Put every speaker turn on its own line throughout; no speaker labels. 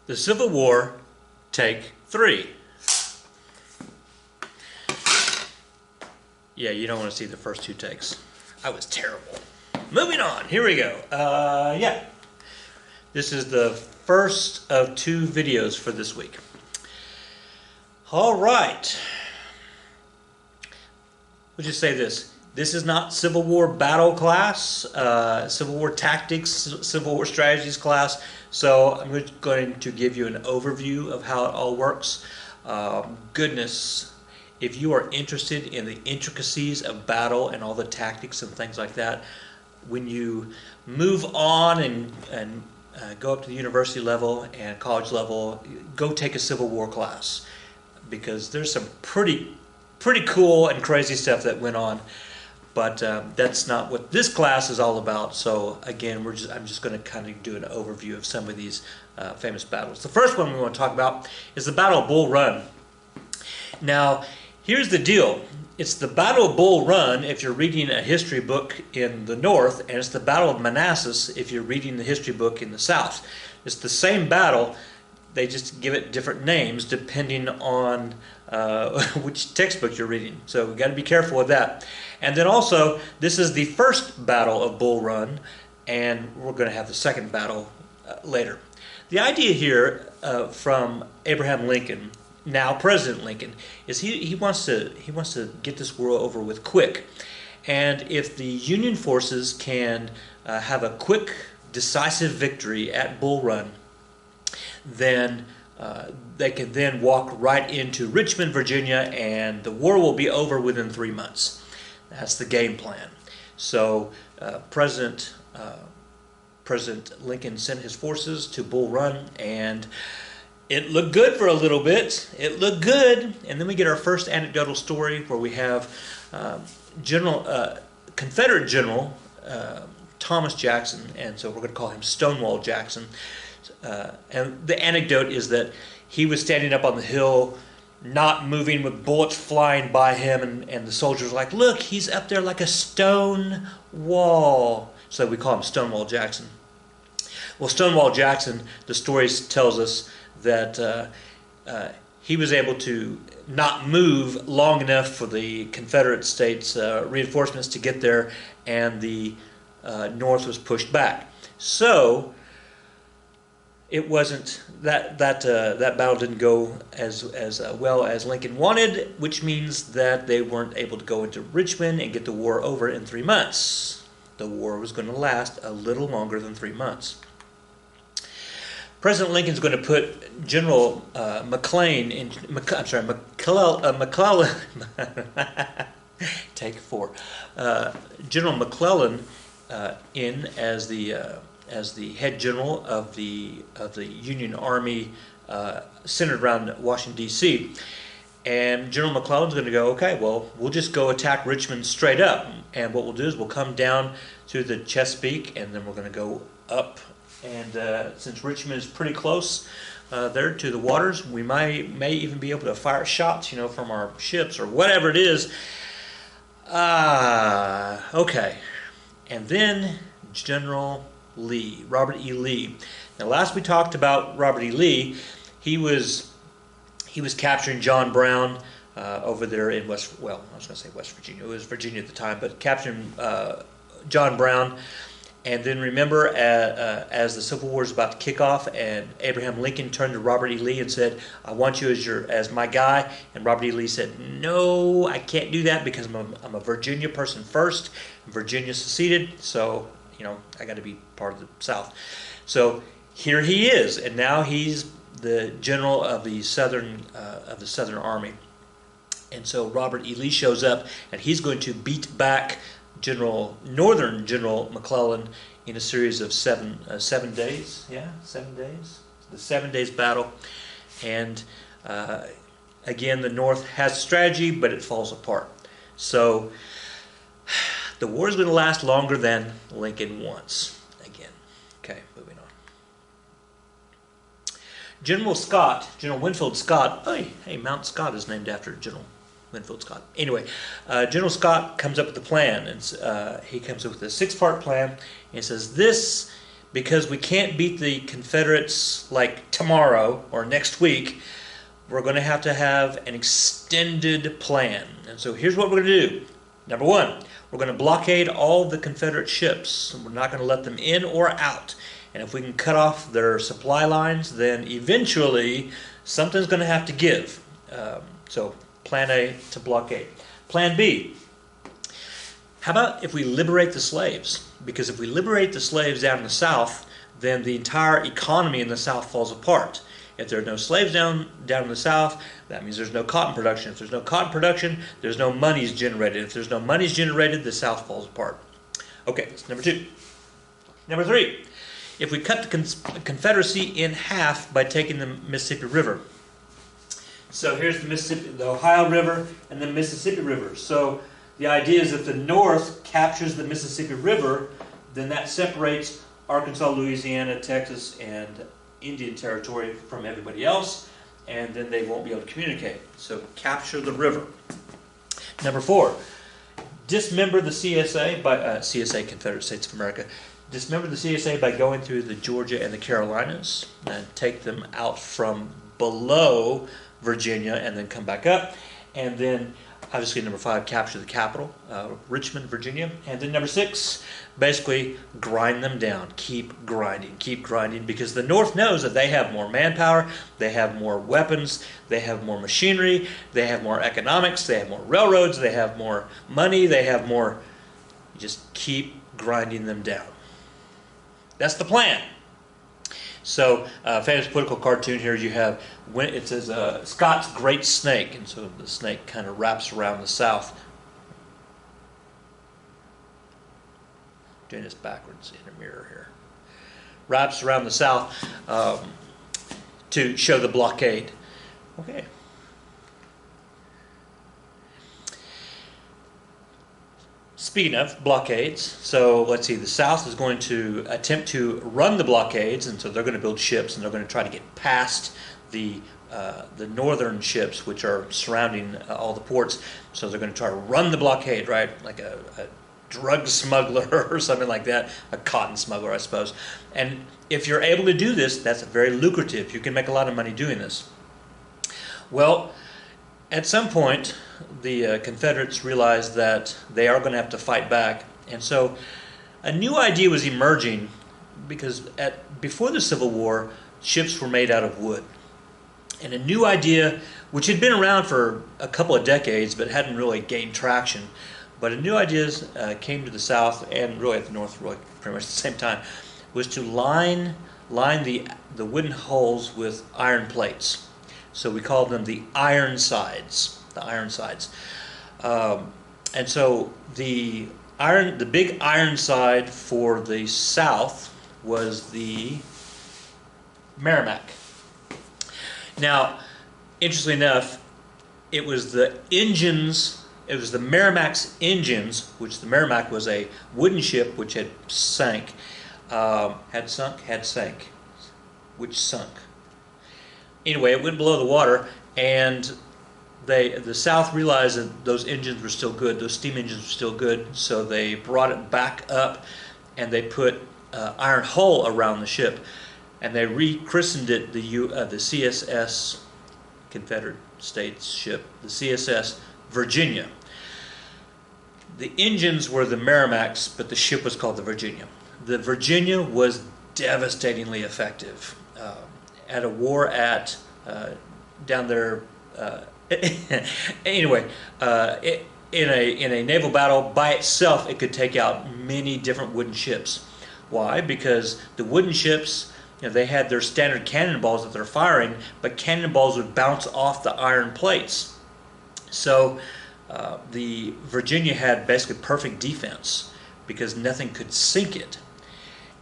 The Civil War, take 3. Yeah, you don't want to see the first 2 takes. I was terrible. Moving on, here we go. Yeah, this is the first of 2 videos for this week. All right. We'll just say this. This is not Civil War battle class, Civil War tactics, Civil War strategies class. So I'm just going to give you an overview of how it all works. Goodness, if you are interested in the intricacies of battle and all the tactics and things like that, when you move on and go up to the university level and college level, go take a Civil War class, because there's some pretty cool and crazy stuff that went on. But that's not what this class is all about. So again, I'm just going to kind of do an overview of some of these famous battles. The first one we want to talk about is the Battle of Bull Run. Now, here's the deal. It's the Battle of Bull Run if you're reading a history book in the North, and it's the Battle of Manassas if you're reading the history book in the South. It's the same battle. They just give it different names depending on which textbook you're reading. So we've got to be careful with that. And then also, this is the first battle of Bull Run, and we're going to have the second battle later. The idea here from Abraham Lincoln, now President Lincoln, is he wants to get this war over with quick. And if the Union forces can have a quick, decisive victory at Bull Run, then they can then walk right into Richmond, Virginia, and the war will be over within 3 months. That's the game plan. So President Lincoln sent his forces to Bull Run, and it looked good for a little bit. It looked good, and then we get our first anecdotal story where we have Confederate General Thomas Jackson, and so we're going to call him Stonewall Jackson. And the anecdote is that he was standing up on the hill, not moving, with bullets flying by him, and the soldiers were like, "Look, he's up there like a stone wall." So we call him Stonewall Jackson. Well, Stonewall Jackson, the story tells us that he was able to not move long enough for the Confederate States reinforcements to get there, and the North was pushed back. So it wasn't that battle didn't go as well as Lincoln wanted, which means that they weren't able to go into Richmond and get the war over in 3 months. The war was going to last a little longer than 3 months. President Lincoln's going to put General McClellan. Take 4. General McClellan in as the head general of the Union Army centered around Washington, D.C. And General McClellan's going to go, okay, well, we'll just go attack Richmond straight up. And what we'll do is we'll come down to the Chesapeake, and then we're going to go up. And since Richmond is pretty close there to the waters, we may even be able to fire shots, from our ships or whatever it is. Okay. And then General Lee, Robert E. Lee. Now, last we talked about Robert E. Lee, he was capturing John Brown over there in West Virginia. It was Virginia at the time, but capturing John Brown. And then remember, as the Civil War is about to kick off, and Abraham Lincoln turned to Robert E. Lee and said, "I want you as my guy." And Robert E. Lee said, "No, I can't do that because I'm a Virginia person first. Virginia seceded, so I got to be part of the South." So here he is, and now he's the general of the Southern Army. And so Robert E. Lee shows up, and he's going to beat back Northern General McClellan in a series of 7 days. Yeah, 7 days. The 7 days battle. And again, the North has strategy, but it falls apart. So the war is going to last longer than Lincoln wants. Again. Okay, moving on. General Winfield Scott. Hey, Mount Scott is named after General Winfield Scott. Anyway, General Scott comes up with a plan, and he comes up with a 6-part plan. And he says, this because we can't beat the Confederates like tomorrow or next week, we're going to have an extended plan. And so here's what we're going to do. Number one, we're going to blockade all the Confederate ships. We're not going to let them in or out. And if we can cut off their supply lines, then eventually something's going to have to give. So plan A, to blockade. Plan B, how about if we liberate the slaves? Because if we liberate the slaves down in the South, then the entire economy in the South falls apart. If there are no slaves down in the South, that means there's no cotton production. If there's no cotton production, there's no monies generated. If there's no monies generated, the South falls apart. Okay, that's number two. Number three, if we cut the Confederacy in half by taking the Mississippi River. So here's the Ohio River and the Mississippi River. So the idea is if the North captures the Mississippi River, then that separates Arkansas, Louisiana, Texas, and Indian Territory from everybody else, and then they won't be able to communicate. So capture the river. Number four, dismember the CSA by CSA, Confederate States of America. Dismember the CSA by going through the Georgia and the Carolinas and take them out from below Virginia and then come back up. And then obviously number five, capture the capital, Richmond, Virginia. And then number six, basically grind them down. Keep grinding, because the North knows that they have more manpower, they have more weapons, they have more machinery, they have more economics, they have more railroads, they have more money, they have more. Just keep grinding them down. That's the plan. So, famous political cartoon here, you have, when it says Scott's Great Snake, and so the snake kind of wraps around the South. Doing this backwards in a mirror here. Wraps around the South to show the blockade. Okay. Speaking of blockades, so let's see, the South is going to attempt to run the blockades, and so they're going to build ships, and they're going to try to get past the northern ships, which are surrounding all the ports. So they're going to try to run the blockade, right, like a drug smuggler or something like that, a cotton smuggler, I suppose. And if you're able to do this, that's very lucrative. You can make a lot of money doing this. Well, at some point, the Confederates realized that they are going to have to fight back. And so a new idea was emerging, because before the Civil War, ships were made out of wood. And a new idea, which had been around for a couple of decades but hadn't really gained traction, but a new idea came to the South and really at the North really pretty much at the same time, was to line the wooden hulls with iron plates. So we called them the Ironsides. And so the big Ironside for the South was the Merrimack. Now, interestingly enough, it was the Merrimack's engines, which the Merrimack was a wooden ship which had sank, which sunk. Anyway, it went below the water, and the South realized that those engines were still good, those steam engines were still good, so they brought it back up, and they put iron hull around the ship, and they rechristened it the CSS, Confederate States ship, the CSS Virginia. The engines were the Merrimacks, but the ship was called the Virginia. The Virginia was devastatingly effective at a war down there. Anyway, in a naval battle by itself, it could take out many different wooden ships. Why? Because the wooden ships, they had their standard cannonballs that they're firing, but cannonballs would bounce off the iron plates. So the Virginia had basically perfect defense because nothing could sink it,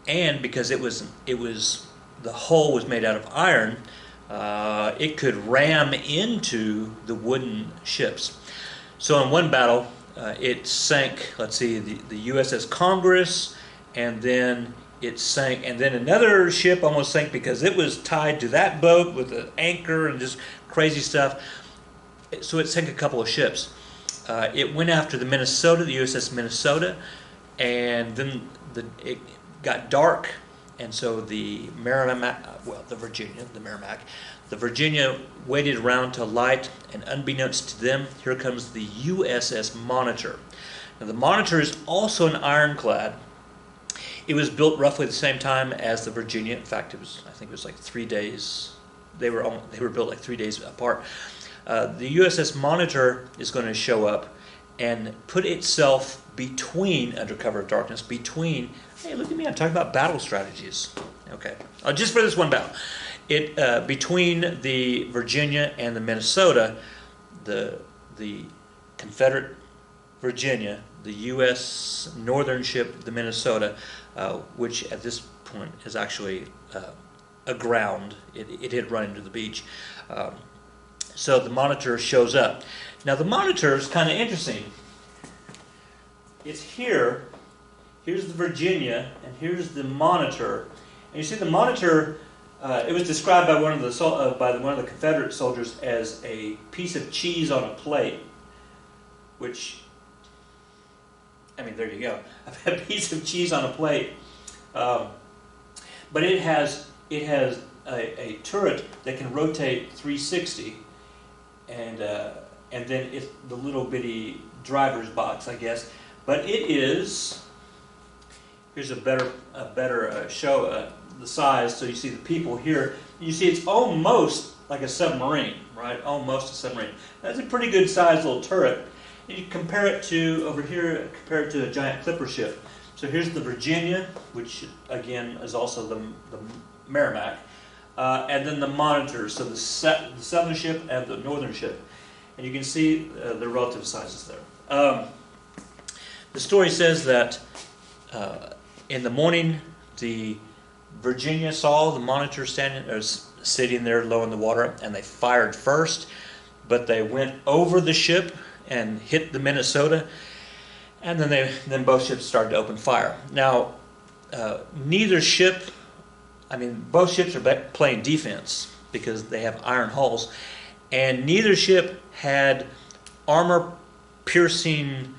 and because the hull was made out of iron, it could ram into the wooden ships. So in one battle, it sank, let's see, the USS Congress, and then it sank, and then another ship almost sank because it was tied to that boat with an anchor and just crazy stuff. So it sank a couple of ships. It went after the USS Minnesota, and then it got dark, And so the Virginia waited around to light, and unbeknownst to them, here comes the USS Monitor. Now the Monitor is also an ironclad. It was built roughly the same time as the Virginia. In fact, I think it was like 3 days. They were built like 3 days apart. The USS Monitor is going to show up and put itself between, under cover of darkness, between. Hey, look at me! I'm talking about battle strategies. Okay, just for this one battle, between the Virginia and the Minnesota, the Confederate Virginia, the U.S. northern ship, the Minnesota, which at this point is actually aground. It had run into the beach. So the Monitor shows up. Now the Monitor is kind of interesting. It's here. Here's the Virginia, and here's the Monitor. And you see the Monitor. It was described by one of the Confederate soldiers as a piece of cheese on a plate. Which, I mean, there you go. A piece of cheese on a plate. But it has a turret that can rotate 360, and then it's the little bitty driver's box, I guess. But it is. Here's a better show the size. So you see the people here. You see it's almost like a submarine, right? Almost a submarine. That's a pretty good sized little turret. And you compare it to over here. Compare it to a giant clipper ship. So here's the Virginia, which again is also the Merrimack, and then the Monitor. So the southern ship and the northern ship, and you can see the relative sizes there. The story says that in the morning, the Virginia saw the Monitor sitting there low in the water, and they fired first, but they went over the ship and hit the Minnesota, and then both ships started to open fire. Now, neither ship, both ships are playing defense because they have iron hulls, and neither ship had armor-piercing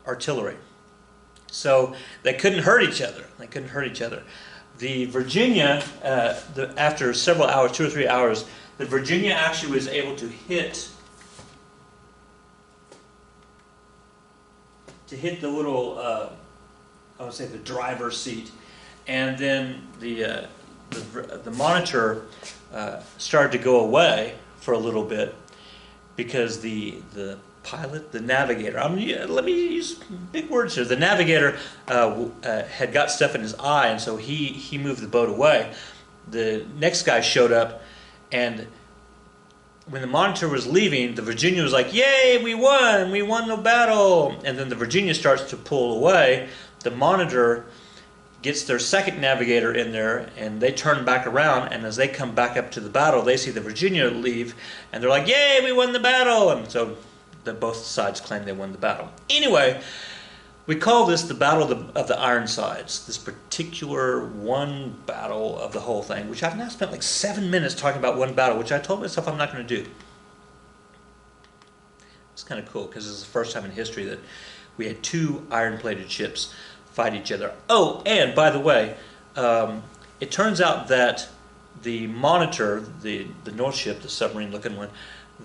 artillery. So they couldn't hurt each other. The Virginia, after several hours, 2 or 3 hours, the Virginia actually was able to hit the little, I would say the driver's seat, and then the Monitor started to go away for a little bit because the pilot, the navigator, let me use big words here. The navigator had got stuff in his eye, and so he moved the boat away. The next guy showed up, and when the Monitor was leaving, the Virginia was like, "Yay, we won the battle!" And then the Virginia starts to pull away. The Monitor gets their second navigator in there, and they turn back around, and as they come back up to the battle, they see the Virginia leave, and they're like, "Yay, we won the battle!" And so both sides claim they won the battle. Anyway, we call this the Battle of the Ironsides, this particular one battle of the whole thing, which I've now spent like 7 minutes talking about one battle, which I told myself I'm not going to do. It's kind of cool because it's the first time in history that we had 2 iron-plated ships fight each other. Oh, and by the way, it turns out that the Monitor, the North ship, the submarine-looking one,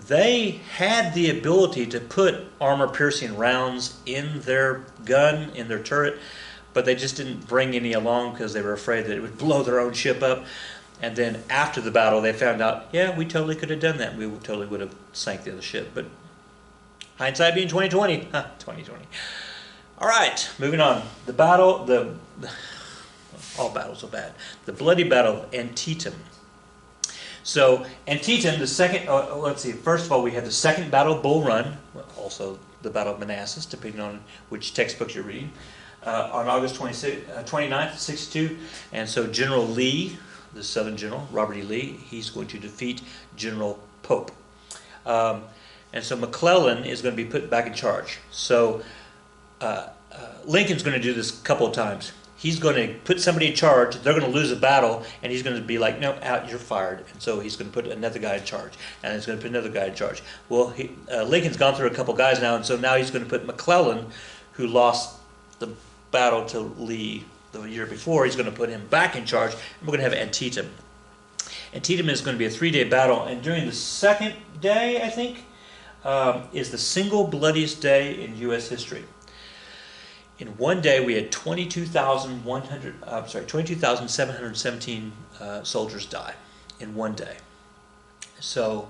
they had the ability to put armor-piercing rounds in their gun, in their turret, but they just didn't bring any along because they were afraid that it would blow their own ship up. And then after the battle, they found out, yeah, we totally could have done that. We totally would have sank the other ship. But hindsight being 2020, 2020. All right, moving on. The battle, all battles are bad. The bloody battle of Antietam. So Antietam, the second, let's see, first of all, we had the second battle of Bull Run, also the Battle of Manassas, depending on which textbook you're reading, on August 29th, 62. And so General Lee, the Southern General, Robert E. Lee, he's going to defeat General Pope. And so McClellan is going to be put back in charge. So Lincoln's going to do this a couple of times. He's going to put somebody in charge, they're going to lose a battle, and he's going to be like, "No, out, you're fired." And so he's going to put another guy in charge, and he's going to put another guy in charge. Well, Lincoln's gone through a couple guys now, and so now he's going to put McClellan, who lost the battle to Lee the year before, he's going to put him back in charge, and we're going to have Antietam. Antietam is going to be a 3-day battle, and during the second day, I think, is the single bloodiest day in U.S. history. In one day, we had 22,717 soldiers die in one day. So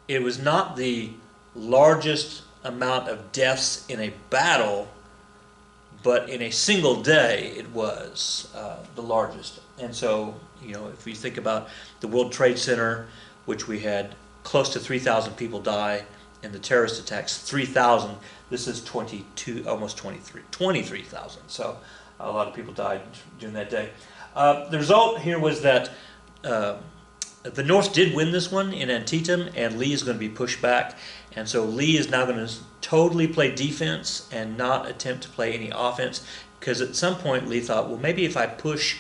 it was not the largest amount of deaths in a battle, but in a single day, it was the largest. And so, you know, if we think about the World Trade Center, which we had close to 3,000 people die, and the terrorist attacks, 3,000. This is 23,000. So a lot of people died during that day. The result here was that the North did win this one in Antietam, and Lee is going to be pushed back. And so Lee is now going to totally play defense and not attempt to play any offense, because at some point Lee thought, well, maybe if I push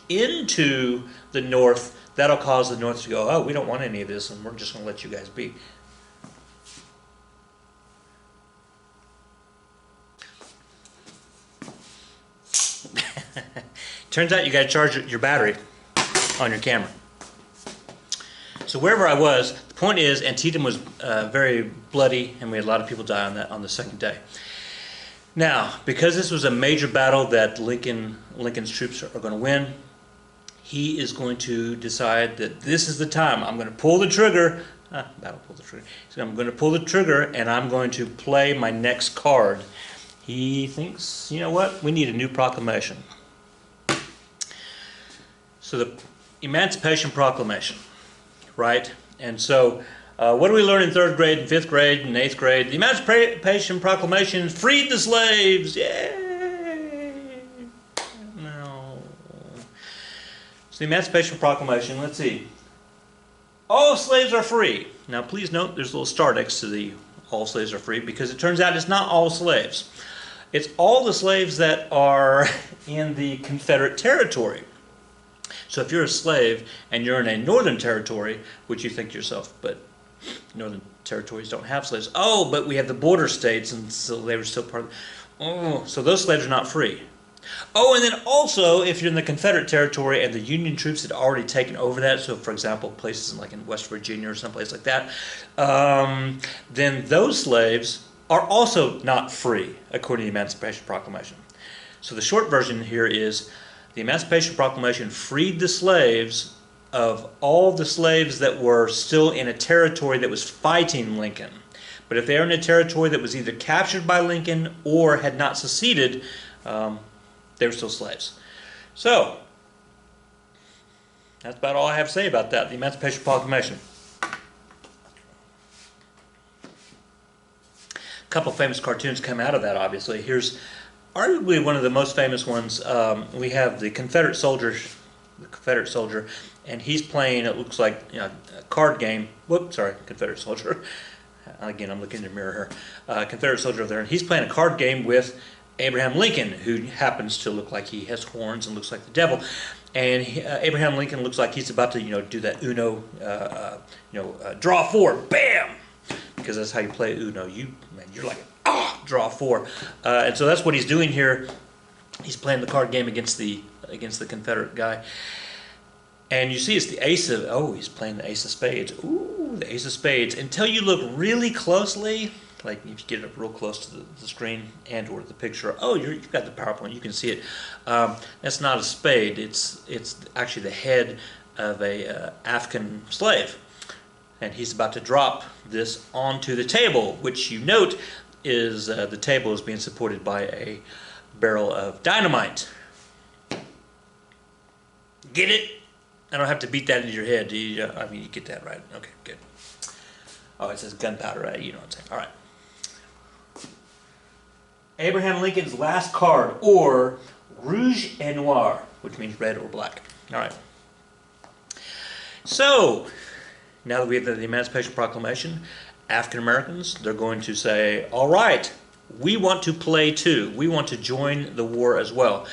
into the North, that'll cause the North to go, oh, we don't want any of this, and we're just going to let you guys be. Turns out you got to charge your battery on your camera. So wherever I was, the point is Antietam was very bloody, and we had a lot of people die on the second day. Now, because this was a major battle that Lincoln's troops are going to win, he is going to decide that this is the time. I'm going to pull the trigger. Pull the trigger. So I'm going to pull the trigger, and I'm going to play my next card. He thinks, you know what? We need a new proclamation. So the Emancipation Proclamation, right? And so what do we learn in 3rd grade and 5th grade and 8th grade? The Emancipation Proclamation freed the slaves. Yay! No. So the Emancipation Proclamation, let's see. All slaves are free. Now please note there's a little star next to the all slaves are free, because it turns out it's not all slaves. It's all the slaves that are in the Confederate territory. So if you're a slave and you're in a northern territory, which you think to yourself, but northern territories don't have slaves. Oh, but we have the border states, and so they were still part of. Oh, so those slaves are not free. Oh, and then also, if you're in the Confederate territory and the Union troops had already taken over that, so for example, places like in West Virginia or someplace like that, then those slaves are also not free, according to the Emancipation Proclamation. So the short version here is the Emancipation Proclamation freed the slaves of all the slaves that were still in a territory that was fighting Lincoln. But if they were in a territory that was either captured by Lincoln or had not seceded, they were still slaves. So, that's about all I have to say about that, the Emancipation Proclamation. A couple famous cartoons come out of that, obviously. Here's arguably one of the most famous ones. We have the Confederate soldier, and he's playing, it looks like, you know, a card game. Whoops, sorry, Confederate soldier. Again, I'm looking in the mirror here. Confederate soldier over there, and he's playing a card game with Abraham Lincoln, who happens to look like he has horns and looks like the devil. And Abraham Lincoln looks like he's about to, you know, do that Uno, draw 4, bam, because that's how you play Uno. You're like, draw 4, and so that's what he's doing here. He's playing the card game against the Confederate guy, and you see it's the ace of. He's playing the ace of spades. Ooh, the ace of spades. Until you look really closely. Like if you get it up real close to the screen and or the picture, you've got the PowerPoint, you can see it. That's not a spade, it's actually the head of a African slave. And he's about to drop this onto the table, which you note is the table is being supported by a barrel of dynamite. Get it? I don't have to beat that into your head, do you? I mean, you get that right. Okay, good. Oh, it says gunpowder, right? You know what I'm saying. All right. Abraham Lincoln's last card, or rouge et noir, which means red or black. All right. So, now that we have the Emancipation Proclamation, African Americans, they're going to say, all right, we want to play too. We want to join the war as well.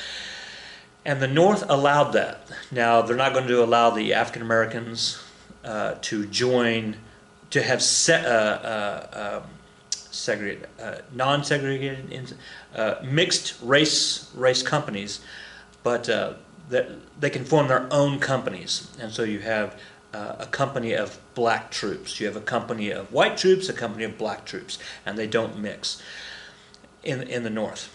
And the North allowed that. Now, they're not going to allow the African Americans to join, to have non-segregated, mixed race companies, but they can form their own companies. And so you have a company of black troops, you have a company of white troops, a company of black troops, and they don't mix in the North.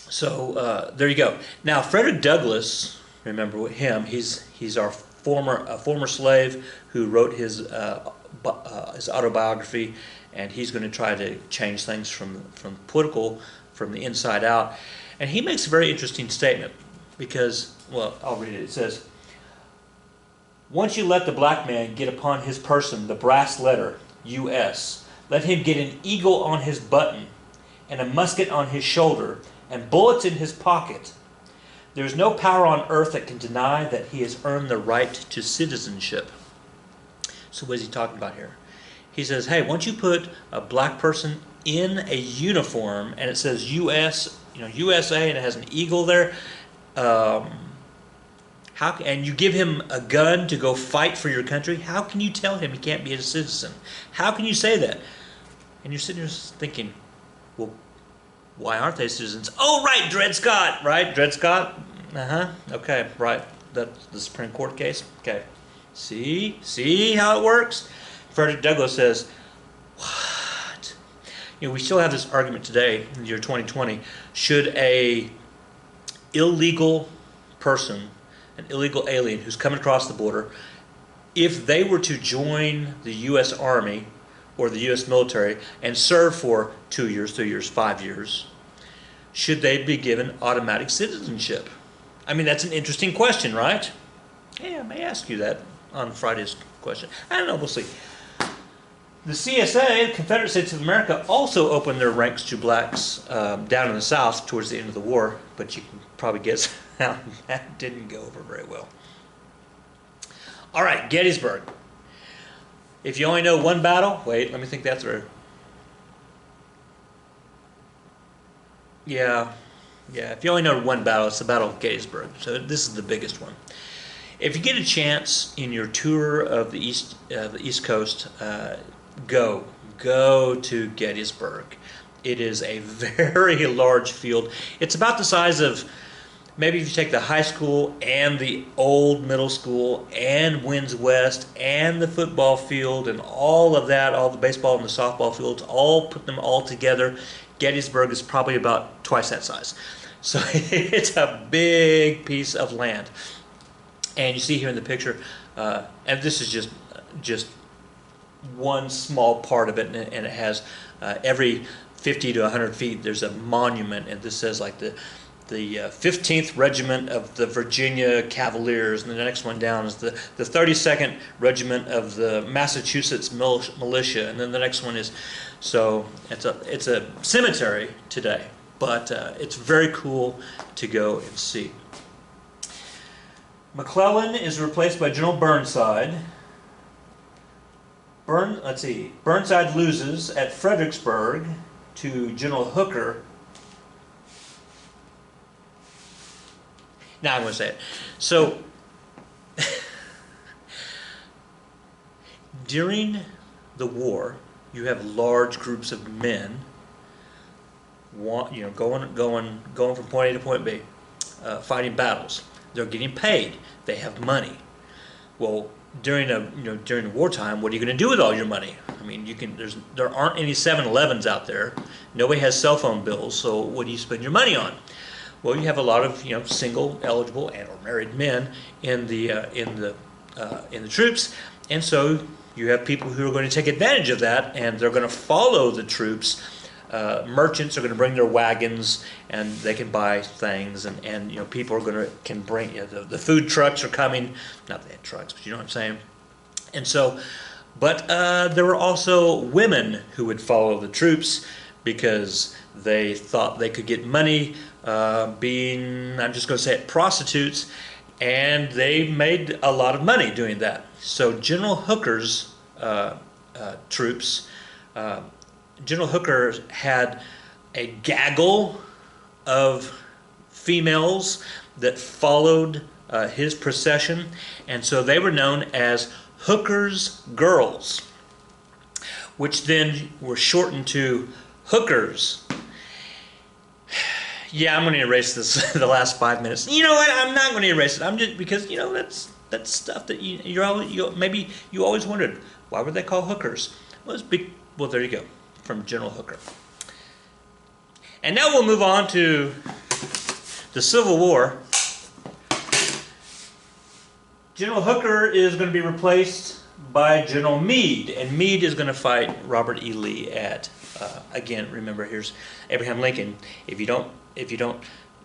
So there you go. Now Frederick Douglass, remember him? He's our former slave who wrote his autobiography, and he's going to try to change things from political from the inside out. And he makes a very interesting statement because, well, I'll read it. It says, "Once you let the black man get upon his person the brass letter U.S., let him get an eagle on his button and a musket on his shoulder and bullets in his pocket. There is no power on earth that can deny that he has earned the right to citizenship." So what is he talking about here? He says, hey, once you put a black person in a uniform and it says U.S., USA, and it has an eagle there, and you give him a gun to go fight for your country, how can you tell him he can't be a citizen? How can you say that? And you're sitting here thinking, well, why aren't they citizens? Oh, right, Dred Scott, right? Dred Scott? Okay, right. That's the Supreme Court case? Okay. See how it works? Frederick Douglass says, what? We still have this argument today, in the year 2020. Should a illegal person, an illegal alien who's coming across the border, if they were to join the U.S. Army or the U.S. military and serve for 2 years, 3 years, 5 years, should they be given automatic citizenship? I mean, that's an interesting question, right? Yeah, I may ask you that on Friday's question. I don't know, we'll see. The CSA, the Confederate States of America, also opened their ranks to blacks down in the South towards the end of the war, but you can probably guess how that didn't go over very well. All right, Gettysburg. If you only know one battle, wait, let me think that through. Yeah, if you only know one battle, it's the Battle of Gettysburg. So this is the biggest one. If you get a chance in your tour of the East Coast, go to Gettysburg. It is a very large field. It's about the size of, maybe if you take the high school and the old middle school and Winds West and the football field and all of that, all the baseball and the softball fields, all put them all together, Gettysburg is probably about twice that size. So it's a big piece of land. And you see here in the picture, and this is just one small part of it, and it has every 50 to 100 feet there's a monument, and this says like the 15th Regiment of the Virginia Cavaliers, and the next one down is the 32nd Regiment of the Massachusetts Militia, and then the next one is, so it's a cemetery today, but it's very cool to go and see. McClellan is replaced by General Burnside. Burnside loses at Fredericksburg to General Hooker. Now I'm going to say it. So, during the war, you have large groups of men, going from point A to point B, fighting battles. They're getting paid. They have money. Well, during wartime, what are you going to do with all your money? I mean, there aren't any 7-Elevens out there. Nobody has cell phone bills. So what do you spend your money on? Well, you have a lot of single, eligible, and or married men in the troops, and so you have people who are going to take advantage of that, and they're going to follow the troops. Merchants are going to bring their wagons, and they can buy things, and people can bring the food trucks are coming. Not that they had trucks, but you know what I'm saying. And so, but there were also women who would follow the troops because they thought they could get money being, I'm just going to say it, prostitutes, and they made a lot of money doing that. So General Hooker's troops. General Hooker had a gaggle of females that followed his procession, and so they were known as Hooker's Girls, which then were shortened to Hookers. Yeah, I'm going to erase this the last 5 minutes. You know what? I'm not going to erase it. I'm just because that's stuff that maybe you always wondered why were they called hookers? Well, well, there you go, from General Hooker. And now we'll move on to the Civil War. General Hooker is going to be replaced by General Meade, and Meade is going to fight Robert E. Lee at again. Remember, here's Abraham Lincoln. If you don't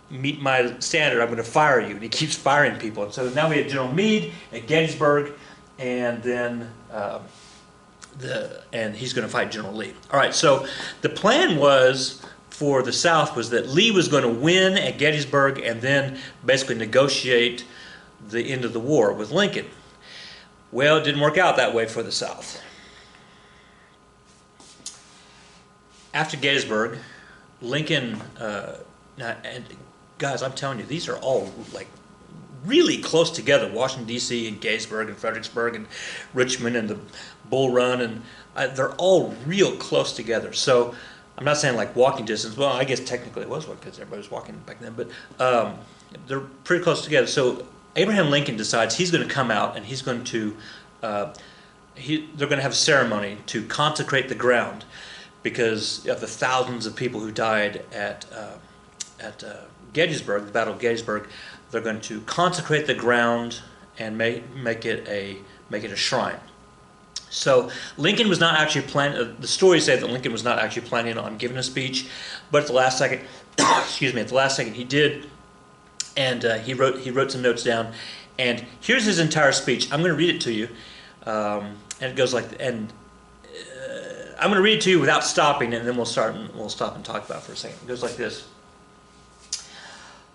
meet my standard, I'm going to fire you. And he keeps firing people. And so now we have General Meade at Gettysburg, and then and he's going to fight General Lee. All right. So the plan was for the South was that Lee was going to win at Gettysburg and then basically negotiate the end of the war with Lincoln. Well, it didn't work out that way for the South. After Gettysburg, Lincoln, and guys, I'm telling you, these are all like really close together. Washington, D.C. and Gettysburg and Fredericksburg and Richmond and the Bull Run, and they're all real close together. So I'm not saying like walking distance. Well, I guess technically it was because everybody was walking back then, but they're pretty close together. So Abraham Lincoln decides he's going to come out and he's going to, they're going to have a ceremony to consecrate the ground because of the thousands of people who died at Gettysburg, the Battle of Gettysburg. They're going to consecrate the ground and make it a shrine. So Lincoln was not actually planning. The stories say that Lincoln was not actually planning on giving a speech, but at the last second, at the last second he did. And he wrote some notes down, and here's his entire speech. I'm going to read it to you, and it goes like, I'm going to read it to you without stopping, and then we'll stop and talk about it for a second. It goes like this: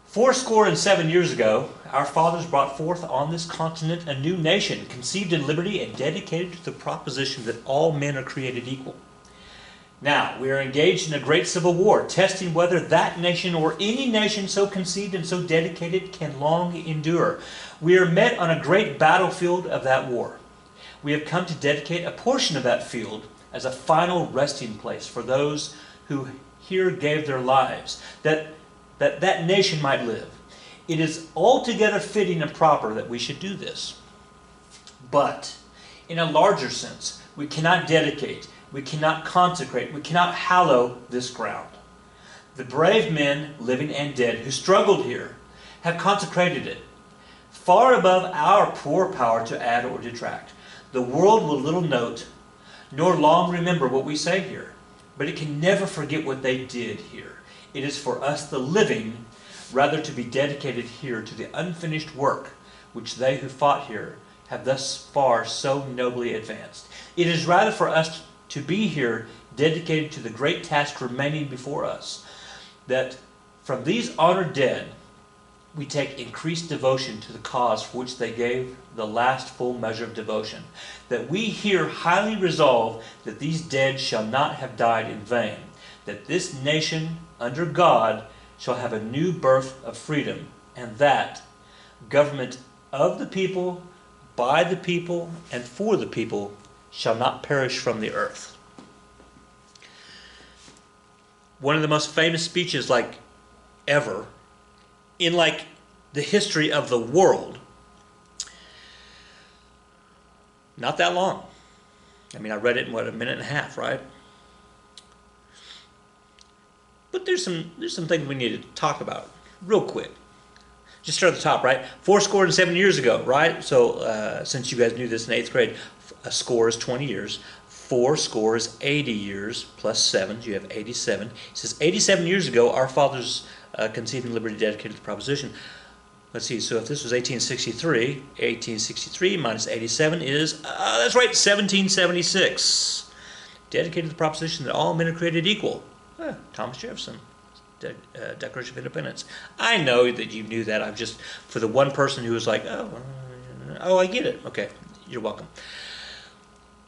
7 years ago, our fathers brought forth on this continent a new nation, conceived in liberty and dedicated to the proposition that all men are created equal. Now, we are engaged in a great civil war, testing whether that nation or any nation so conceived and so dedicated can long endure. We are met on a great battlefield of that war. We have come to dedicate a portion of that field as a final resting place for those who here gave their lives, that nation might live. It is altogether fitting and proper that we should do this. But, in a larger sense, we cannot dedicate, we cannot consecrate, we cannot hallow this ground. The brave men, living and dead, who struggled here, have consecrated it, far above our poor power to add or detract. The world will little note, nor long remember what we say here, but it can never forget what they did here. It is for us, the living, rather to be dedicated here to the unfinished work which they who fought here have thus far so nobly advanced. It is rather for us to be here dedicated to the great task remaining before us, that from these honored dead we take increased devotion to the cause for which they gave the last full measure of devotion, that we here highly resolve that these dead shall not have died in vain, that this nation under God shall have a new birth of freedom, and that government of the people, by the people, and for the people shall not perish from the earth. One of the most famous speeches ever in the history of the world. Not that long. I mean, I read it in a minute and a half, right? But there's some things we need to talk about real quick. Just start at the top, right? 7 years ago, right? So since you guys knew this in 8th grade, a score is 20 years. 4 scores 80 years plus 7. You have 87. It says 87 years ago, our fathers conceived in liberty dedicated to the proposition. Let's see. So if this was 1863 minus 87 is that's right, 1776. Dedicated to the proposition that all men are created equal. Thomas Jefferson. Declaration of Independence. I know that you knew that. I'm just, for the one person who was like, oh, I get it. Okay, you're welcome.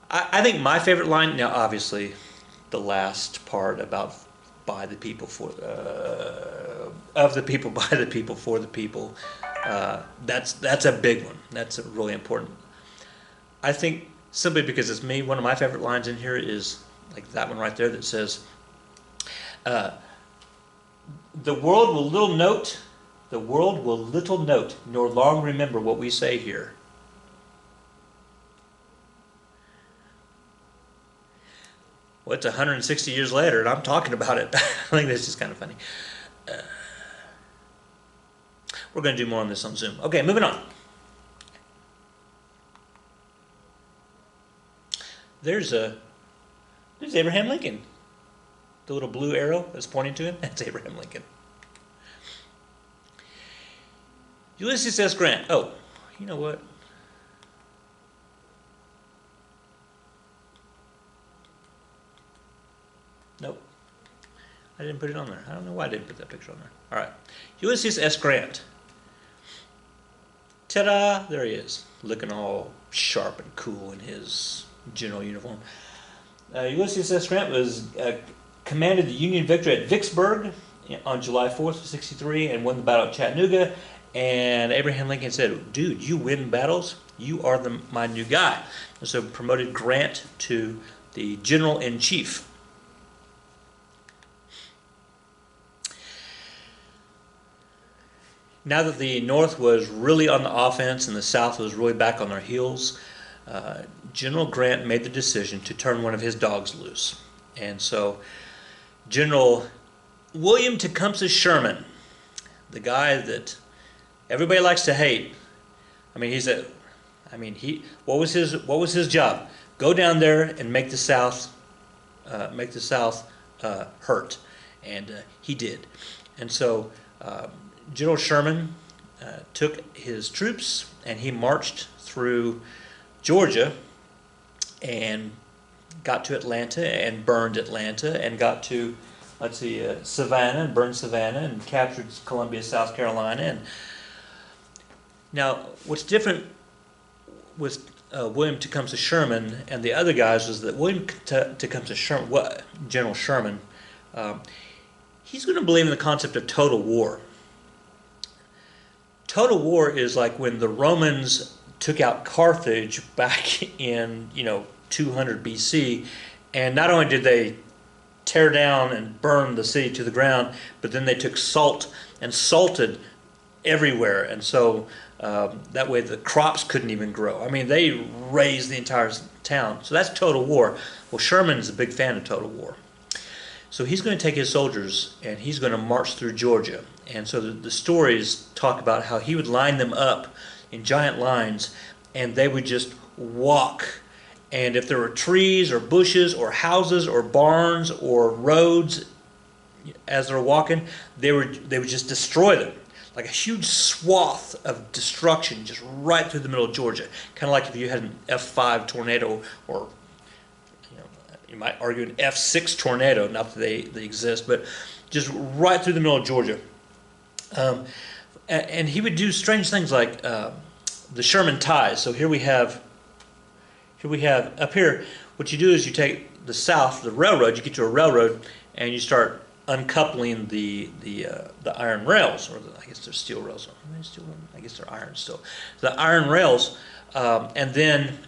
I think my favorite line, now obviously the last part about by the people, for of the people, by the people, for the people, that's a big one. That's a really important. I think simply because it's me, one of my favorite lines in here is like that one right there that says, The world will little note, nor long remember what we say here. Well, it's 160 years later, and I'm talking about it. I think this is kind of funny. We're going to do more on this on Zoom. Okay, moving on. There's Abraham Lincoln. The little blue arrow that's pointing to him, that's Abraham Lincoln. Ulysses S. Grant. Oh, you know what? Nope. I didn't put it on there. I don't know why I didn't put that picture on there. All right. Ulysses S. Grant. Ta-da! There he is, looking all sharp and cool in his general uniform. Ulysses S. Grant was commanded the Union victory at Vicksburg on July 4th of 63 and won the Battle of Chattanooga. And Abraham Lincoln said, dude, you win battles, you are my new guy. And so promoted Grant to the General-in-Chief. Now that the North was really on the offense and the South was really back on their heels, General Grant made the decision to turn one of his dogs loose. And so General William Tecumseh Sherman, the guy that everybody likes to hate. What was his job? Go down there and make the South hurt, and he did. And so General Sherman took his troops and he marched through Georgia and got to Atlanta and burned Atlanta and got to Savannah and burned Savannah and captured Columbia, South Carolina. And now, what's different with William Tecumseh Sherman and the other guys was that William Tecumseh Sherman, General Sherman, he's going to believe in the concept of total war. Total war is like when the Romans took out Carthage back in 200 BC, and not only did they tear down and burn the city to the ground, but then they took salt and salted everywhere, and so that way the crops couldn't even grow. I mean, they razed the entire town. So that's total war. Well, Sherman's a big fan of total war. So he's going to take his soldiers and he's going to march through Georgia. And so the stories talk about how he would line them up in giant lines and they would just walk. And if there were trees or bushes or houses or barns or roads as they're walking, they would just destroy them. Like a huge swath of destruction just right through the middle of Georgia. Kind of like if you had an F5 tornado, or you might argue an F6 tornado, not that they exist, but just right through the middle of Georgia. And he would do strange things like the Sherman ties. So here we have up here, what you do is you take the South, the railroad, you get to a railroad, and you start uncoupling the iron rails, or I guess they're steel rails. I guess they're iron still. The iron rails, and then,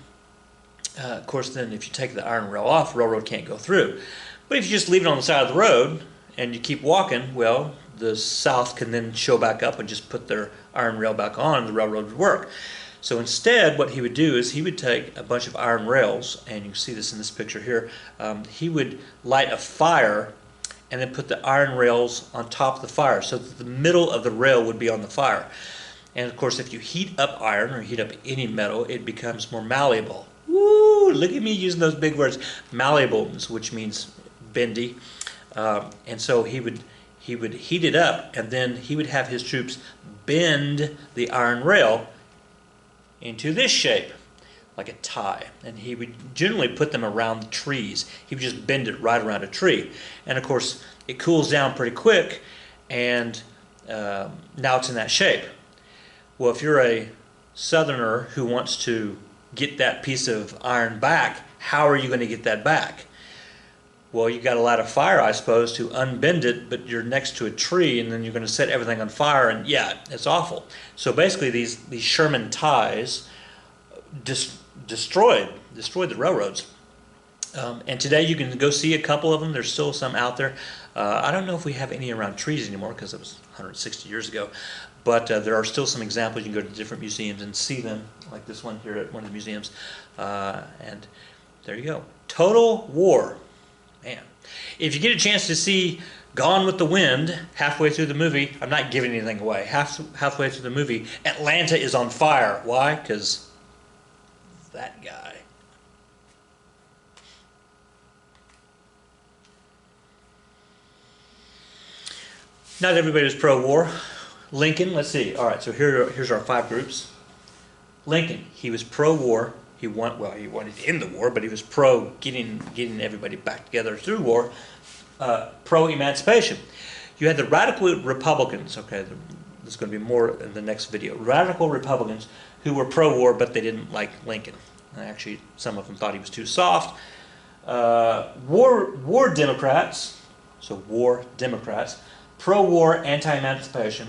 of course, then if you take the iron rail off, the railroad can't go through. But if you just leave it on the side of the road and you keep walking, well, the South can then show back up and just put their iron rail back on, and the railroad would work. So instead, what he would do is he would take a bunch of iron rails, and you can see this in this picture here. He would light a fire and then put the iron rails on top of the fire so that the middle of the rail would be on the fire. And of course, if you heat up iron or heat up any metal, it becomes more malleable. Woo! Look at me using those big words. Malleable, which means bendy. And so he would heat it up, and then he would have his troops bend the iron rail into this shape, like a tie. And he would generally put them around the trees. He would just bend it right around a tree. And of course, it cools down pretty quick, and now it's in that shape. Well, if you're a Southerner who wants to get that piece of iron back, how are you going to get that back? Well, you've got to light a fire, I suppose, to unbend it, but you're next to a tree, and then you're going to set everything on fire, and yeah, it's awful. So basically, these Sherman ties destroyed the railroads. And today you can go see a couple of them. There's still some out there. I don't know if we have any around trees anymore because it was 160 years ago. But there are still some examples. You can go to different museums and see them, like this one here at one of the museums. And there you go. Total War. Man. If you get a chance to see Gone with the Wind halfway through the movie, I'm not giving anything away. Halfway through the movie, Atlanta is on fire. Why? Because that guy. Not everybody was pro-war. Lincoln, let's see. All right, so here's our 5 groups. Lincoln, he was pro-war. He wanted to end the war, but he was pro getting everybody back together through war. Pro-emancipation. You had the radical Republicans. Okay, there's going to be more in the next video. Radical Republicans who were pro-war, but they didn't like Lincoln. Actually, some of them thought he was too soft. War Democrats. So war Democrats. Pro-war, anti-emancipation.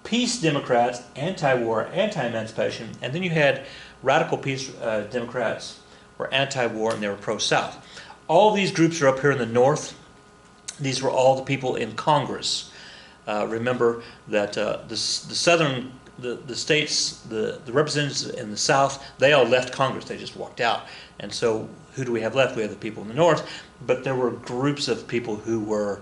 Peace Democrats, anti-war, anti-emancipation. And then you had radical peace Democrats were anti-war and they were pro-South. All these groups are up here in the North. These were all the people in Congress. Remember that the Southern, the states, the representatives in the South, they all left Congress. They just walked out. And so who do we have left? We have the people in the North. But there were groups of people who were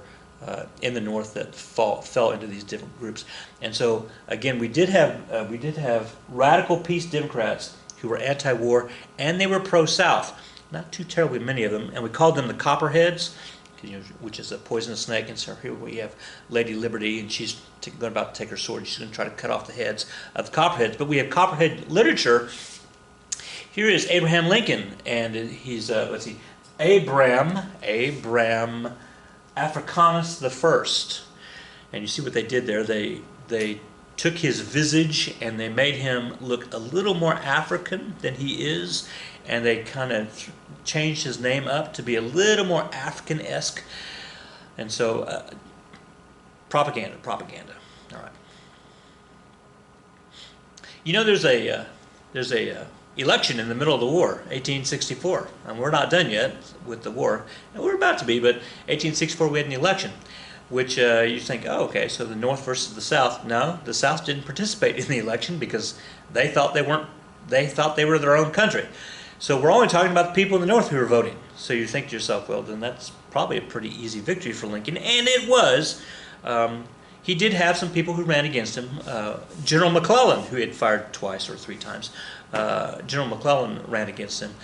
in the North that fell into these different groups. And so again, we did have radical peace Democrats who were anti-war and they were pro-South. Not too terribly many of them, and we called them the Copperheads, which is a poisonous snake. And so here we have Lady Liberty, and she's about to take her sword. She's going to try to cut off the heads of the Copperheads. But we have Copperhead literature. Here is Abraham Lincoln, and he's let's see, Abram Africanus the First, and you see what they did there. They took his visage and they made him look a little more African than he is, and they kind of changed his name up to be a little more African-esque. And so propaganda. All right. You know, there's a election in the middle of the war, 1864, and we're not done yet with the war, and we're about to be, but 1864 we had an election, which you think, oh, okay, so the North versus the South. No, the South didn't participate in the election because they thought they were their own country. So we're only talking about the people in the North who were voting. So you think to yourself, well, then that's probably a pretty easy victory for Lincoln, and it was. He did have some people who ran against him. General McClellan, who he had fired twice or 3 times, General McClellan ran against him.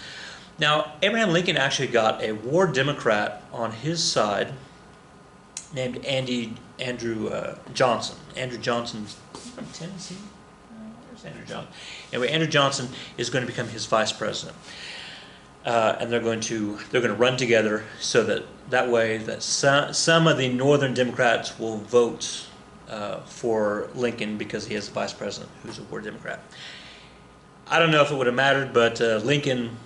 Now, Abraham Lincoln actually got a war Democrat on his side named Andrew Johnson. Andrew Johnson's from Tennessee. Where's Andrew Johnson? Anyway, Andrew Johnson is going to become his vice president, and they're going to run together so that way that some of the Northern Democrats will vote for Lincoln because he has a vice president who's a war Democrat. I don't know if it would have mattered, but Lincoln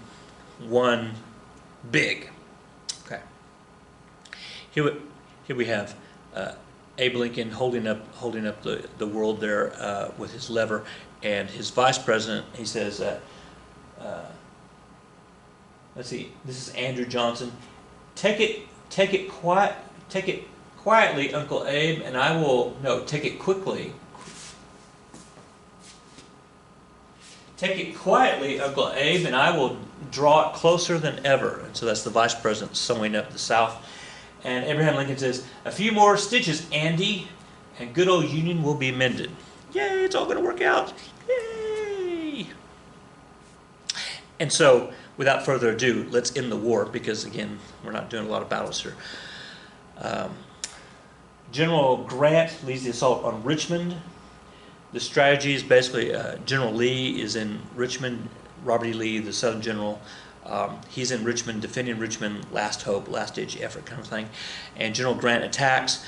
won big. Okay. Here we have Abe Lincoln holding up the world there with his lever, and his vice president. He says, let's see. This is Andrew Johnson. Take it quietly, Uncle Abe, and I will. No, take it quickly. Take it quietly, Uncle Abe, and I will draw it closer than ever. And so that's the vice president summing up the South. And Abraham Lincoln says, a few more stitches, Andy, and good old Union will be mended. Yay, it's all going to work out. Yay! And so, without further ado, let's end the war, because, again, we're not doing a lot of battles here. General Grant leads the assault on Richmond. The strategy is basically General Lee is in Richmond. Robert E. Lee, the Southern general, he's in Richmond, defending Richmond, last hope, last-ditch effort kind of thing. And General Grant attacks.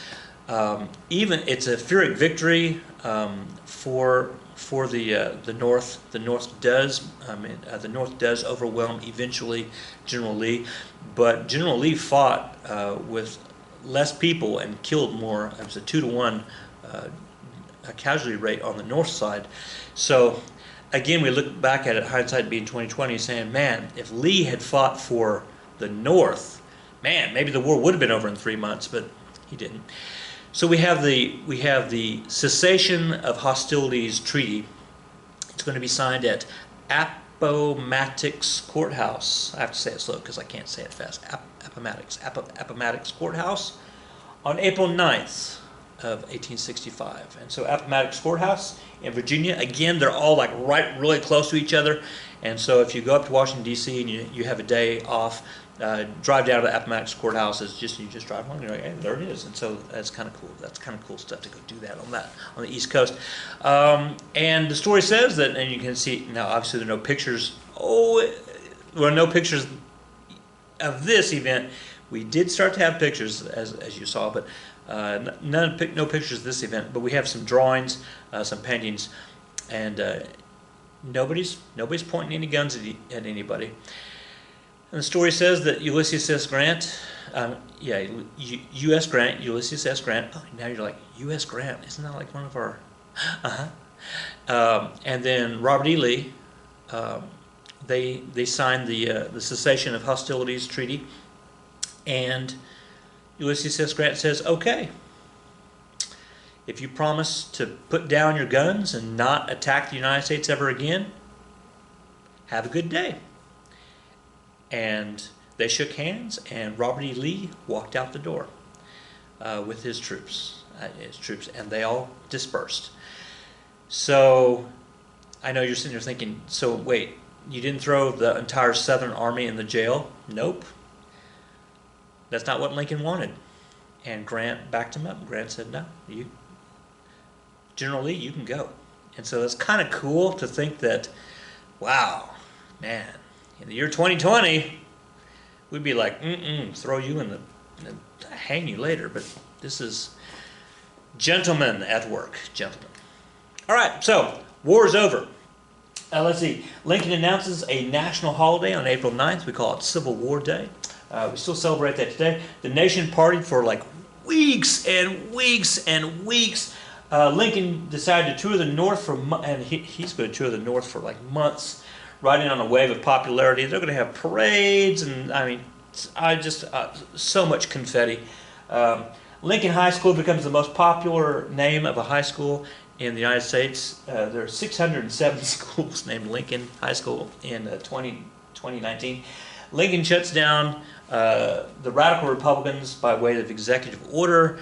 It's a Pyrrhic victory for the North. The North does overwhelm eventually General Lee, but General Lee fought with less people and killed more. It was a 2-to-1 casualty rate on the North side. So again, we look back at it, hindsight being 2020, saying, man, if Lee had fought for the North. Man, maybe the war would have been over in 3 months, but he didn't. So we have the Cessation of Hostilities Treaty. It's going to be signed at Appomattox Courthouse. I have to say it slow because I can't say it fast. Appomattox Courthouse on April 9th of 1865. And so Appomattox Courthouse in Virginia, again, they're all like really close to each other. And so if you go up to Washington, D.C. and you have a day off, drive down to the Appomattox Courthouse. You just drive along, and you're like, hey, there it is. And so that's kind of cool. That's kind of cool stuff to go do that on the East Coast. And the story says that, and you can see now. Obviously, there are no pictures. No pictures of this event. We did start to have pictures, as you saw, but no pictures of this event. But we have some drawings, some paintings, and nobody's pointing any guns at anybody. And the story says that Ulysses S. Grant, U.S. Grant, Ulysses S. Grant. Oh, now you're like, U.S. Grant, isn't that like one of our? And then Robert E. Lee, they signed the Cessation of Hostilities Treaty, and Ulysses S. Grant says, okay, if you promise to put down your guns and not attack the United States ever again, have a good day. And they shook hands, and Robert E. Lee walked out the door with his troops, and they all dispersed. So I know you're sitting there thinking, so wait, you didn't throw the entire Southern Army in the jail? Nope. That's not what Lincoln wanted. And Grant backed him up. Grant said, no, General Lee, you can go. And so it's kind of cool to think that, wow, man, in the year 2020, we'd be like, throw you in the hang you later. But this is gentlemen at work, gentlemen. All right, so war is over. Let's see. Lincoln announces a national holiday on April 9th. We call it Civil War Day. We still celebrate that today. The nation partied for like weeks and weeks and weeks. Lincoln decided to tour the North and he's going to tour the North for like months, riding on a wave of popularity. They're going to have parades, and I mean, so much confetti. Lincoln High School becomes the most popular name of a high school in the United States. There are 607 schools named Lincoln High School in 2019. Lincoln shuts down the radical Republicans by way of executive order.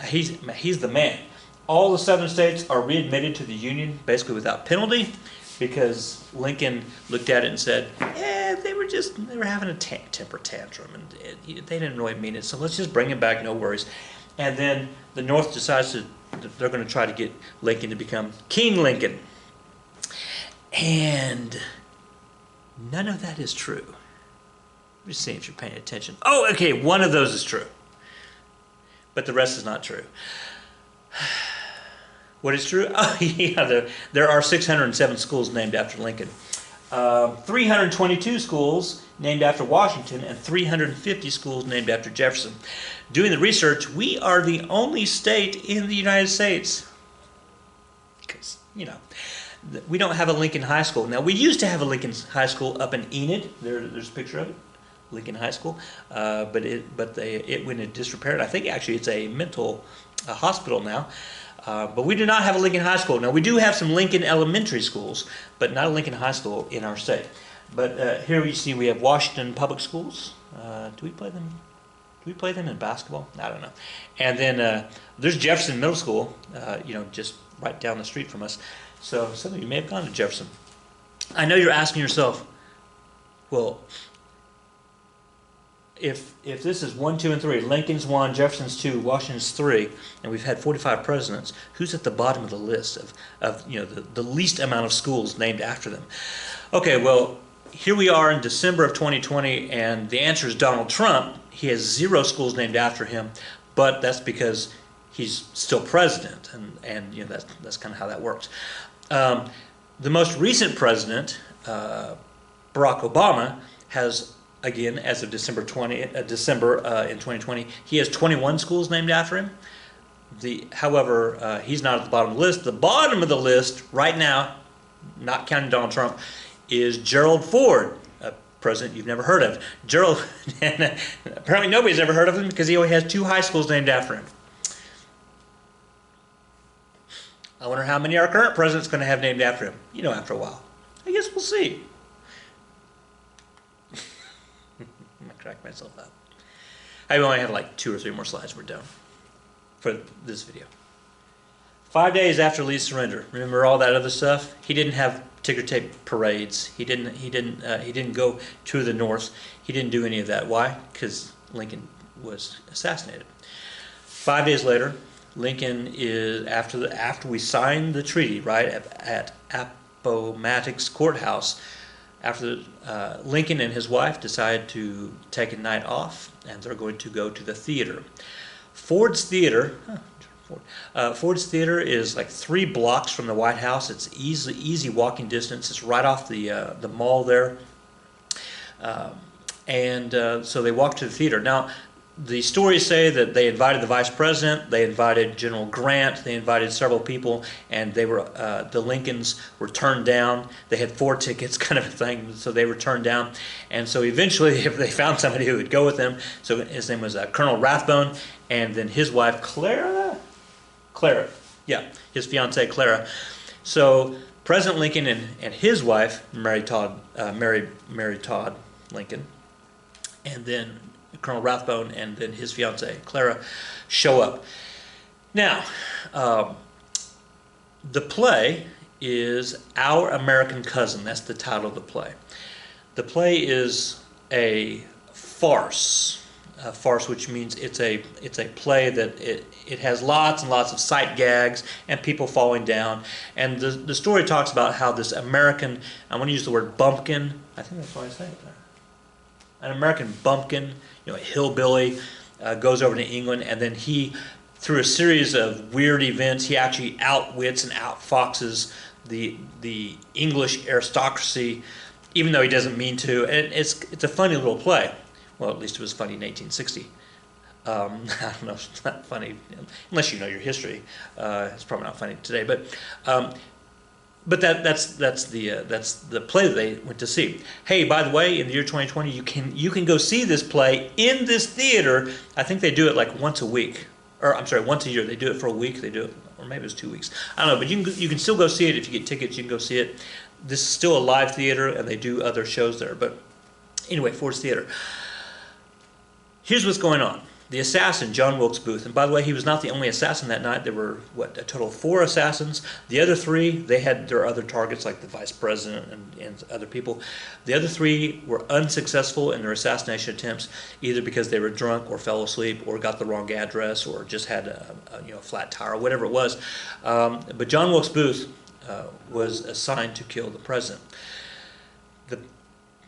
He's the man. All the southern states are readmitted to the Union basically without penalty, because Lincoln looked at it and said, they were having a temper tantrum, and they didn't really mean it, so let's just bring it back, no worries. And then the North decides they're going to try to get Lincoln to become King Lincoln. And none of that is true. I'm just seeing if you're paying attention. Oh, okay, one of those is true. But the rest is not true. What is true? Oh, yeah, there are 607 schools named after Lincoln. 322 schools named after Washington, and 350 schools named after Jefferson. Doing the research, we are the only state in the United States, because, we don't have a Lincoln High School. Now, we used to have a Lincoln High School up in Enid. There's a picture of it, Lincoln High School. But it went in disrepair. I think actually it's a mental hospital now. But we do not have a Lincoln High School. Now, we do have some Lincoln elementary schools, but not a Lincoln High School in our state. But here you see we have Washington Public Schools. Do we play them? Do we play them in basketball? I don't know. And then there's Jefferson Middle School, just right down the street from us. So some of you may have gone to Jefferson. I know you're asking yourself, well, if this is 1, 2, and 3, Lincoln's 1, Jefferson's 2, Washington's 3, and we've had 45 presidents, who's at the bottom of the list of the least amount of schools named after them? Okay, well, here we are in December of 2020, and the answer is Donald Trump. He has 0 schools named after him, but that's because he's still president, and that's kind of how that works. The most recent president, Barack Obama, has, again, as of December in 2020, he has 21 schools named after him. However, he's not at the bottom of the list. The bottom of the list right now, not counting Donald Trump, is Gerald Ford, president you've never heard of. Gerald, and apparently nobody's ever heard of him because he only has 2 high schools named after him. I wonder how many our current president's going to have named after him. You know, after a while. I guess we'll see. I'm going to crack myself up. I only have like 2 or 3 more slides. We're done for this video. 5 days after Lee's surrender. Remember all that other stuff? He didn't have ticker tape parades. He didn't go to the north. He didn't do any of that. Why? Because Lincoln was assassinated. 5 days later, Lincoln is after we signed the treaty, right, at Appomattox Courthouse. After Lincoln and his wife decided to take a night off, and they're going to go to the theater. Ford's Theater. Ford's Theater is like 3 blocks from the White House. It's easy walking distance. It's right off the mall there, so they walk to the theater. Now, the stories say that they invited the vice president, they invited General Grant, they invited several people, and they were the Lincolns were turned down. They had 4 tickets, kind of a thing, so they were turned down. And so eventually, they found somebody who would go with them. So his name was Colonel Rathbone, and then his wife Clara, his fiancée Clara. So President Lincoln and his wife Mary Todd Lincoln, and then Colonel Rathbone and then his fiancée Clara show up. Now, the play is Our American Cousin. That's the title of the play. The play is a farce. A farce, which means it's a play that it has lots and lots of sight gags and people falling down. And the story talks about how this American, I want to use the word bumpkin. I think that's why I say it there. An American bumpkin, a hillbilly, goes over to England, and then he, through a series of weird events, he actually outwits and outfoxes the English aristocracy, even though he doesn't mean to. And it's a funny little play. Well, at least it was funny in 1860. I don't know, it's not funny unless you know your history. It's probably not funny today, but that's the play that they went to see. Hey, by the way, in the year 2020, you can go see this play in this theater. I think they do it like once a week, or I'm sorry, once a year. They do it for a week. They do it, or maybe it's 2 weeks. I don't know, but you can still go see it if you get tickets. You can go see it. This is still a live theater, and they do other shows there. But anyway, Ford's Theater. Here's what's going on. The assassin, John Wilkes Booth, and by the way, he was not the only assassin that night. There were, a total of 4 assassins. The other 3, they had their other targets, like the vice president and other people. The other 3 were unsuccessful in their assassination attempts, either because they were drunk or fell asleep or got the wrong address or just had a flat tire or whatever it was. But John Wilkes Booth was assigned to kill the president.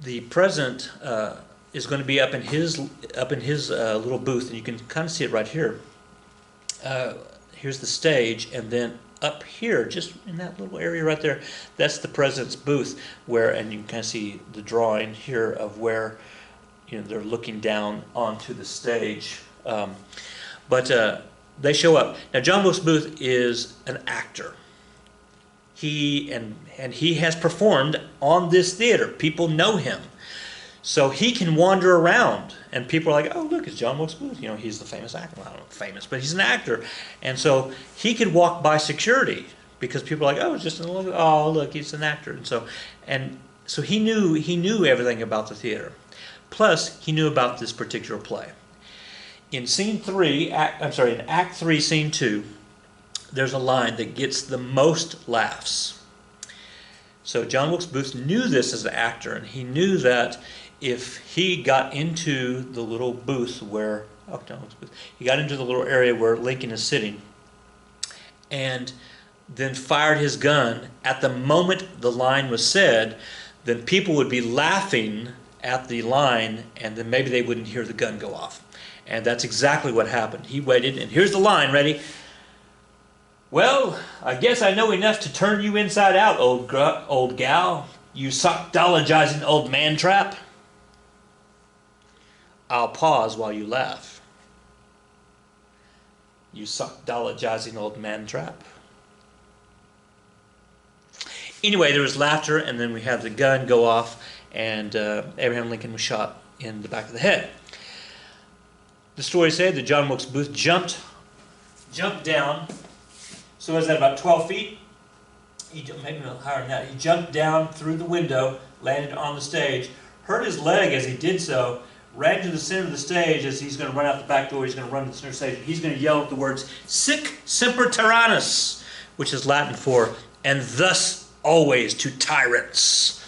The president is going to be up in his little booth, and you can kind of see it right here. Here's the stage, and then up here, just in that little area right there, that's the president's booth, and you can kind of see the drawing here of where they're looking down onto the stage. But they show up. Now, John Wilkes Booth is an actor. He has performed on this theater. People know him. So he can wander around, and people are like, oh, look, it's John Wilkes Booth. He's the famous actor. Well, I don't know, famous, but he's an actor. And so he could walk by security because people are like, oh, it's just look, he's an actor. And so he knew everything about the theater. Plus, he knew about this particular play. In in Act 3, Scene 2, there's a line that gets the most laughs. So John Wilkes Booth knew this as an actor, and he knew that if he got into the little booth he got into the little area where Lincoln is sitting, and then fired his gun at the moment the line was said, then people would be laughing at the line, and then maybe they wouldn't hear the gun go off. And that's exactly what happened. He waited, and here's the line, ready? Well, I guess I know enough to turn you inside out, old gal. You sockdologizing old man trap. I'll pause while you laugh. You sockdologizing old man trap. Anyway, there was laughter, and then we have the gun go off, and Abraham Lincoln was shot in the back of the head. The story said that John Wilkes Booth jumped down. So was that about 12 feet? Maybe higher than that. He jumped down through the window, landed on the stage, hurt his leg as he did so, ran to the center of the stage as he's going to run out the back door. He's going to run to the center of the stage. He's going to yell the words, "Sic semper tyrannis," which is Latin for, "and thus always to tyrants."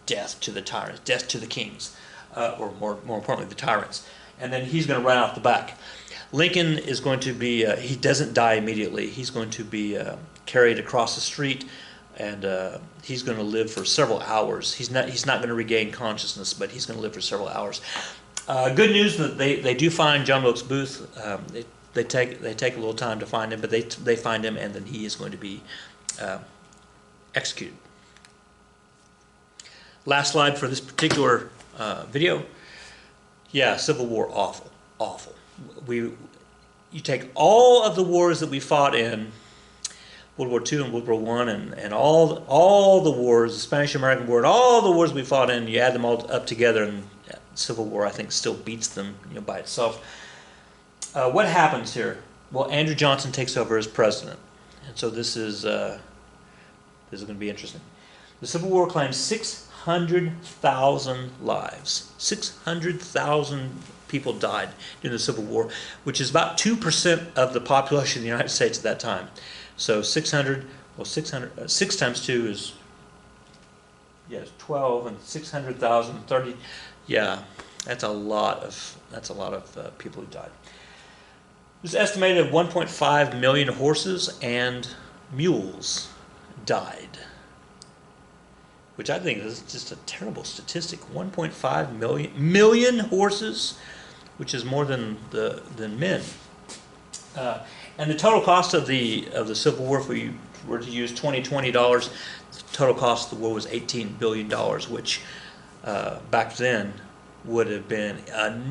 Death to the tyrants, death to the kings, or more importantly, the tyrants. And then he's going to run out the back. Lincoln is going to be, he doesn't die immediately. He's going to be carried across the street, and he's going to live for several hours. He's not going to regain consciousness, but he's going to live for several hours. Good news that they do find John Wilkes Booth. They take a little time to find him, but they find him, and then he is going to be executed. Last slide for this particular video. Yeah, Civil War, awful. You take all of the wars that we fought in World War II and World War I, and all the wars, the Spanish-American War, and all the wars we fought in, you add them all up together, and Civil War, I think, still beats them by itself. What happens here? Well, Andrew Johnson takes over as president, and so this is going to be interesting. The Civil War claims 600,000 lives. 600,000 people died during the Civil War, which is about 2% of the population of the United States at that time. So 600, 6 times 2 is, 12, and 600,000, 30, that's a lot of people who died. It was estimated 1.5 million horses and mules died, which I think is just a terrible statistic. 1.5 million horses, which is more than men. And the total cost of the Civil War, if we were to use 2020 dollars, the total cost of the war was $18 billion, which back then would have been an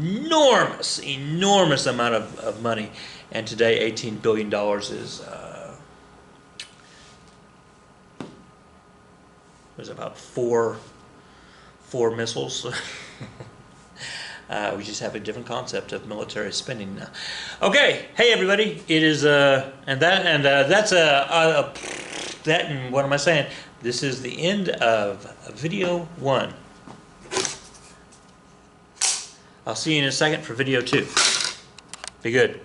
enormous amount of money. And today, $18 billion is about four missiles. We just have a different concept of military spending now. Okay, hey everybody, it is and what am I saying? This is the end of video 1. I'll see you in a second for video 2. Be good.